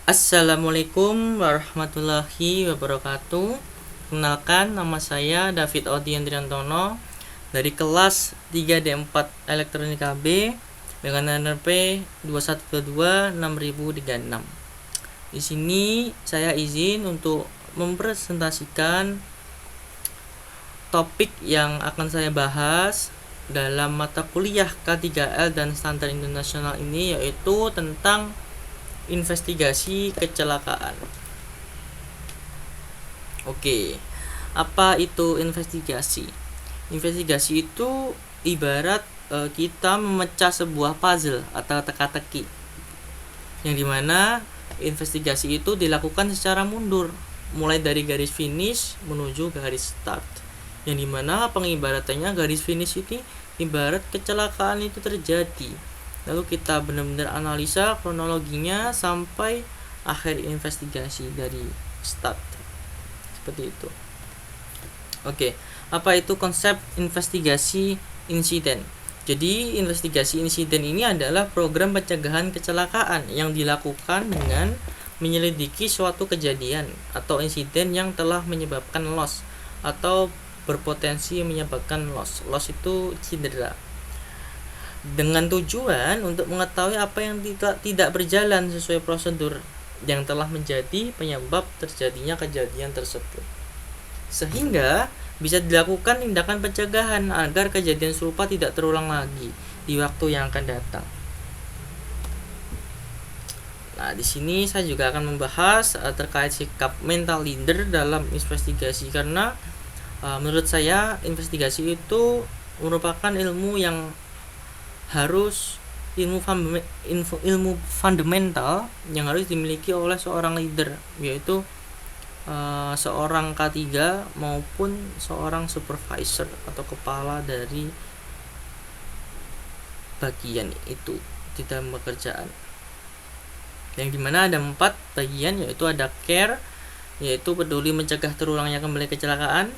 Assalamualaikum warahmatullahi wabarakatuh. Kenalkan, nama saya David Odi Andriantono dari kelas 3D4 Elektronika B dengan NRP 21226036. Di sini saya izin untuk mempresentasikan topik yang akan saya bahas dalam mata kuliah K3L dan Standar Internasional ini, yaitu tentang investigasi kecelakaan. Oke, apa itu investigasi? Investigasi itu ibarat kita memecah sebuah puzzle atau teka-teki, yang dimana investigasi itu dilakukan secara mundur, mulai dari garis finish menuju garis start, yang dimana pengibaratannya garis finish ini ibarat kecelakaan itu terjadi, lalu kita benar-benar analisa kronologinya sampai akhir investigasi dari start, seperti itu. Oke, apa itu konsep investigasi insiden? Jadi investigasi insiden ini adalah program pencegahan kecelakaan yang dilakukan dengan menyelidiki suatu kejadian atau insiden yang telah menyebabkan loss atau berpotensi menyebabkan loss. Loss itu cedera, dengan tujuan untuk mengetahui apa yang tidak berjalan sesuai prosedur yang telah menjadi penyebab terjadinya kejadian tersebut, sehingga bisa dilakukan tindakan pencegahan agar kejadian serupa tidak terulang lagi di waktu yang akan datang. Nah, di sini saya juga akan membahas terkait sikap mental leader dalam investigasi, karena menurut saya investigasi itu merupakan ilmu yang harus ilmu fundamental yang harus dimiliki oleh seorang leader, yaitu seorang K3 maupun seorang supervisor atau kepala dari bagian itu di dalam pekerjaan, yang dimana ada 4 bagian, yaitu ada care, yaitu peduli mencegah terulangnya kembali kecelakaan,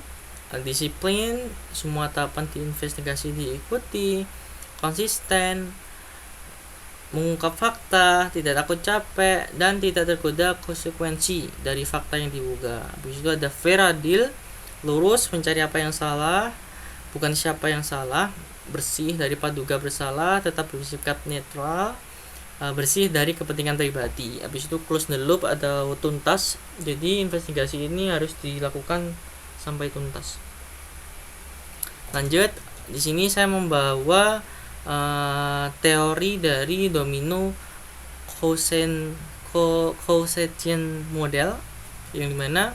disiplin, semua tahapan di investigasi diikuti, konsisten, mengungkap fakta, tidak takut capek, dan tidak tergoda konsekuensi dari fakta yang diduga. Habis itu ada fair, adil, lurus, mencari apa yang salah, bukan siapa yang salah, bersih dari praduga bersalah, tetap bersikap netral, bersih dari kepentingan pribadi. Habis itu close the loop atau tuntas. Jadi investigasi ini harus dilakukan sampai tuntas. Lanjut, di sini saya membawa teori dari domino causation model, yang dimana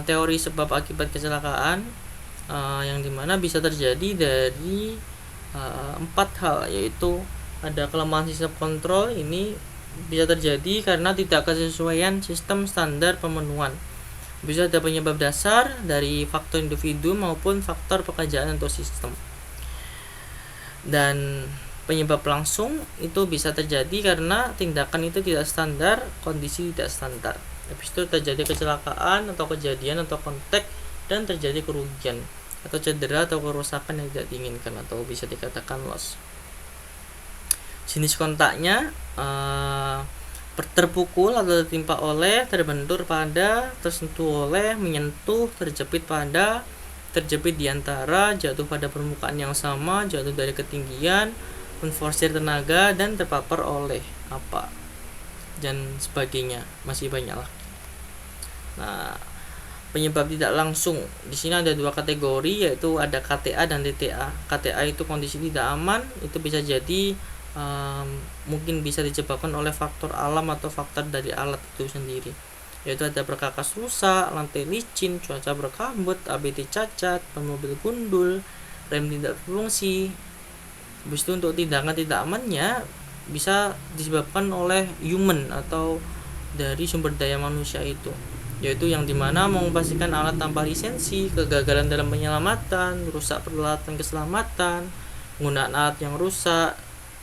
teori sebab akibat kecelakaan yang dimana bisa terjadi dari 4 hal, yaitu ada kelemahan sistem kontrol. Ini bisa terjadi karena tidak kesesuaian sistem standar pemenuhan. Bisa ada penyebab dasar dari faktor individu maupun faktor pekerjaan atau sistem. Dan penyebab langsung itu bisa terjadi karena tindakan itu tidak standar, kondisi tidak standar. Habis itu terjadi kecelakaan atau kejadian atau konteks dan terjadi kerugian atau cedera atau kerusakan yang tidak diinginkan atau bisa dikatakan loss. Jenis kontaknya terpukul atau tertimpa oleh, terbentur pada, tersentuh oleh, menyentuh, terjepit pada, terjepit di antara, jatuh pada permukaan yang sama, jatuh dari ketinggian, menforsir tenaga, dan terpapar oleh apa, dan sebagainya, masih banyak lah. Nah, penyebab tidak langsung di sini ada 2 kategori, yaitu ada KTA dan TTA. KTA itu kondisi tidak aman, itu bisa jadi mungkin bisa disebabkan oleh faktor alam atau faktor dari alat itu sendiri, yaitu ada perkakas rusak, lantai licin, cuaca berkabut, ABT cacat, mobil gundul, rem tidak berfungsi. Habis itu untuk tindakan tidak amannya bisa disebabkan oleh human atau dari sumber daya manusia itu, yaitu yang dimana mengoperasikan alat tanpa lisensi, kegagalan dalam penyelamatan, rusak peralatan keselamatan, penggunaan alat yang rusak,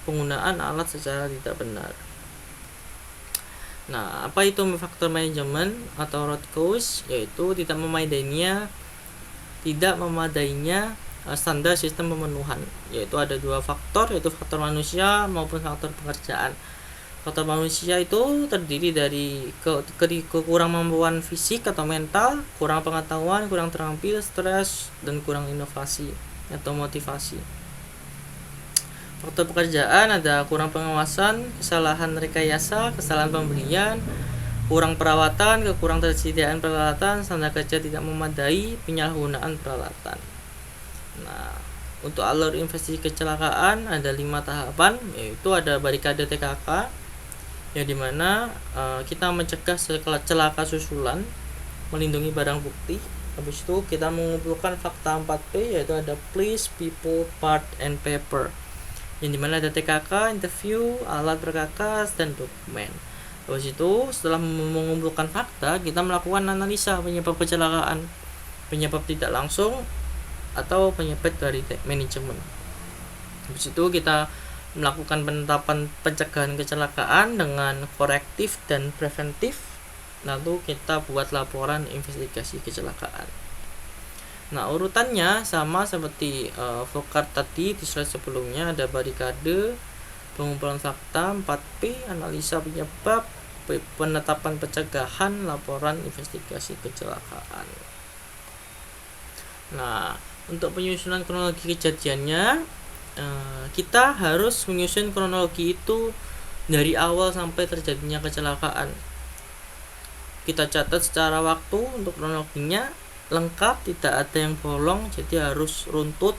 penggunaan alat secara tidak benar. Nah, apa itu faktor manajemen atau root cause? Yaitu tidak memadainya standar sistem pemenuhan. Yaitu ada 2 faktor, yaitu faktor manusia maupun faktor pekerjaan. Faktor manusia itu terdiri dari kekurangan fisik atau mental, kurang pengetahuan, kurang terampil, stres, dan kurang inovasi atau motivasi. Faktor pekerjaan ada kurang pengawasan, kesalahan rekayasa, kesalahan pembelian, kurang perawatan, kekurang tersediaan peralatan, standar kerja tidak memadai, penyalahgunaan peralatan. Nah, untuk alur investigasi kecelakaan ada 5 tahapan, yaitu ada barikade TKK, yang dimana kita mencegah celaka susulan, melindungi barang bukti. Habis itu kita mengumpulkan fakta 4P, yaitu ada place, people, part, and paper, yang dimana ada TKK, interview, alat perkakas, dan dokumen. Habis itu setelah mengumpulkan fakta, kita melakukan analisa penyebab kecelakaan, penyebab tidak langsung atau penyebab dari manajemen. Habis itu kita melakukan penetapan pencegahan kecelakaan dengan korektif dan preventif. Lalu kita buat laporan investigasi kecelakaan. Nah, urutannya sama seperti flowchart tadi di slide sebelumnya. Ada barikade, pengumpulan fakta, 4P, analisa penyebab, penetapan pencegahan, laporan investigasi kecelakaan. Nah, untuk penyusunan kronologi kejadiannya, kita harus menyusun kronologi itu dari awal sampai terjadinya kecelakaan. Kita catat secara waktu untuk kronologinya lengkap, tidak ada yang bolong, jadi harus runtut,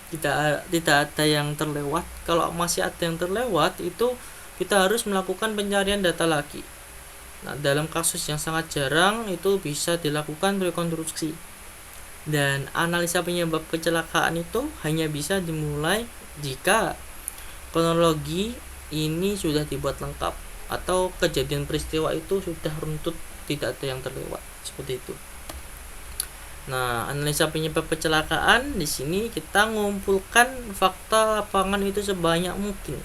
tidak ada yang terlewat. Kalau masih ada yang terlewat, itu kita harus melakukan pencarian data lagi. Nah, dalam kasus yang sangat jarang itu bisa dilakukan rekonstruksi. Dan analisa penyebab kecelakaan itu hanya bisa dimulai jika kronologi ini sudah dibuat lengkap atau kejadian peristiwa itu sudah runtut, tidak ada yang terlewat, seperti itu. Nah, analisa penyebab kecelakaan di sini kita mengumpulkan fakta lapangan itu sebanyak mungkin.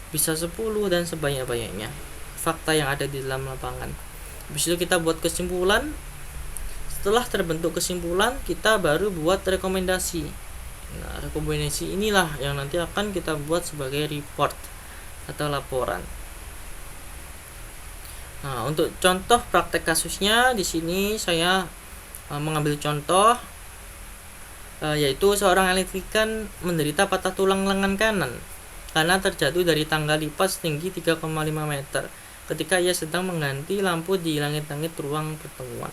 Bisa 10 dan sebanyak-banyaknya fakta yang ada di dalam lapangan. Habis itu kita buat kesimpulan. Setelah terbentuk kesimpulan, kita baru buat rekomendasi. Nah, rekomendasi inilah yang nanti akan kita buat sebagai report atau laporan. Nah, untuk contoh praktek kasusnya di sini saya mengambil contoh yaitu seorang elektrikan menderita patah tulang lengan kanan karena terjatuh dari tangga lipat setinggi 3,5 meter ketika ia sedang mengganti lampu di langit-langit ruang pertemuan.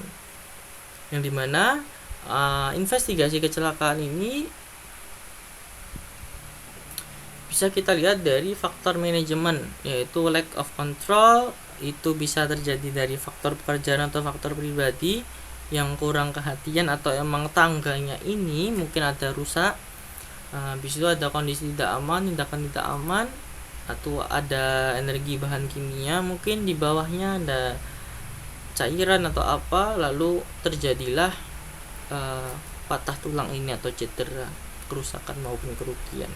Yang dimana investigasi kecelakaan ini bisa kita lihat dari faktor manajemen, yaitu lack of control. Itu bisa terjadi dari faktor pekerjaan atau faktor pribadi yang kurang kehatian, atau emang tangganya ini mungkin ada rusak. Habis itu ada kondisi tidak aman, tindakan tidak aman, atau ada energi bahan kimia, mungkin di bawahnya ada cairan atau apa, lalu terjadilah patah tulang ini atau cedera, kerusakan maupun kerugian.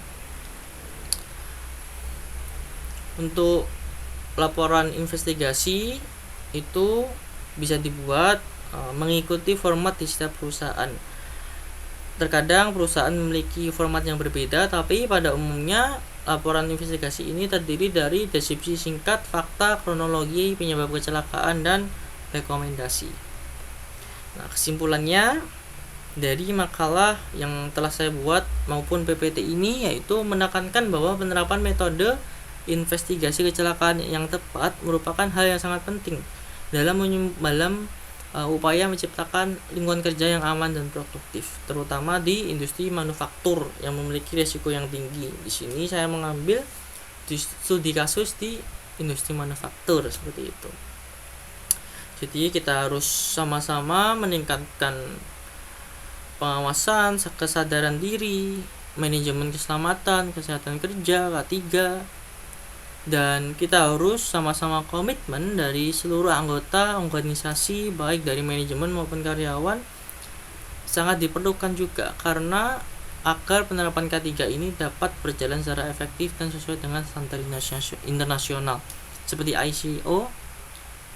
Untuk laporan investigasi itu bisa dibuat mengikuti format di setiap perusahaan. Terkadang perusahaan memiliki format yang berbeda, tapi pada umumnya laporan investigasi ini terdiri dari deskripsi singkat, fakta, kronologi, penyebab kecelakaan, dan rekomendasi. Nah, kesimpulannya dari makalah yang telah saya buat maupun PPT ini yaitu menekankan bahwa penerapan metode investigasi kecelakaan yang tepat merupakan hal yang sangat penting dalam upaya menciptakan lingkungan kerja yang aman dan produktif, terutama di industri manufaktur yang memiliki risiko yang tinggi. Di sini saya mengambil studi kasus di industri manufaktur seperti itu. Jadi kita harus sama-sama meningkatkan pengawasan, kesadaran diri, manajemen keselamatan, kesehatan kerja, K3, dan kita harus sama-sama komitmen dari seluruh anggota organisasi, baik dari manajemen maupun karyawan. Sangat diperlukan juga karena agar penerapan K3 ini dapat berjalan secara efektif dan sesuai dengan standar internasional seperti ISO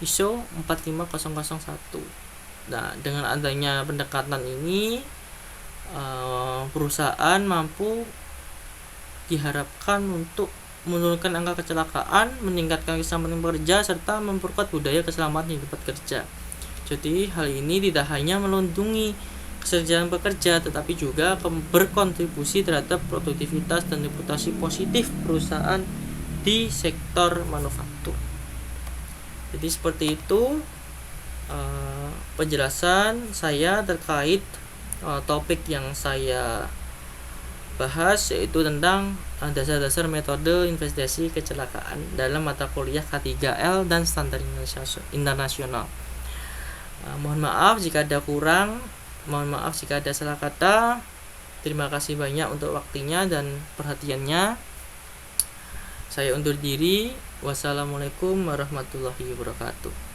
45001. Nah, dengan adanya pendekatan ini perusahaan mampu diharapkan untuk menurunkan angka kecelakaan, meningkatkan keselamatan pekerja, serta memperkuat budaya keselamatan di tempat kerja. Jadi hal ini tidak hanya melindungi kesejahteraan pekerja, tetapi juga berkontribusi terhadap produktivitas dan reputasi positif perusahaan di sektor manufaktur. Jadi seperti itu penjelasan saya terkait topik yang saya bahas, yaitu tentang dasar-dasar metode investigasi kecelakaan dalam mata kuliah K3L dan standar internasional. Mohon maaf jika ada kurang, mohon maaf jika ada salah kata. Terima kasih banyak untuk waktunya dan perhatiannya. Saya undur diri. Wassalamualaikum warahmatullahi wabarakatuh.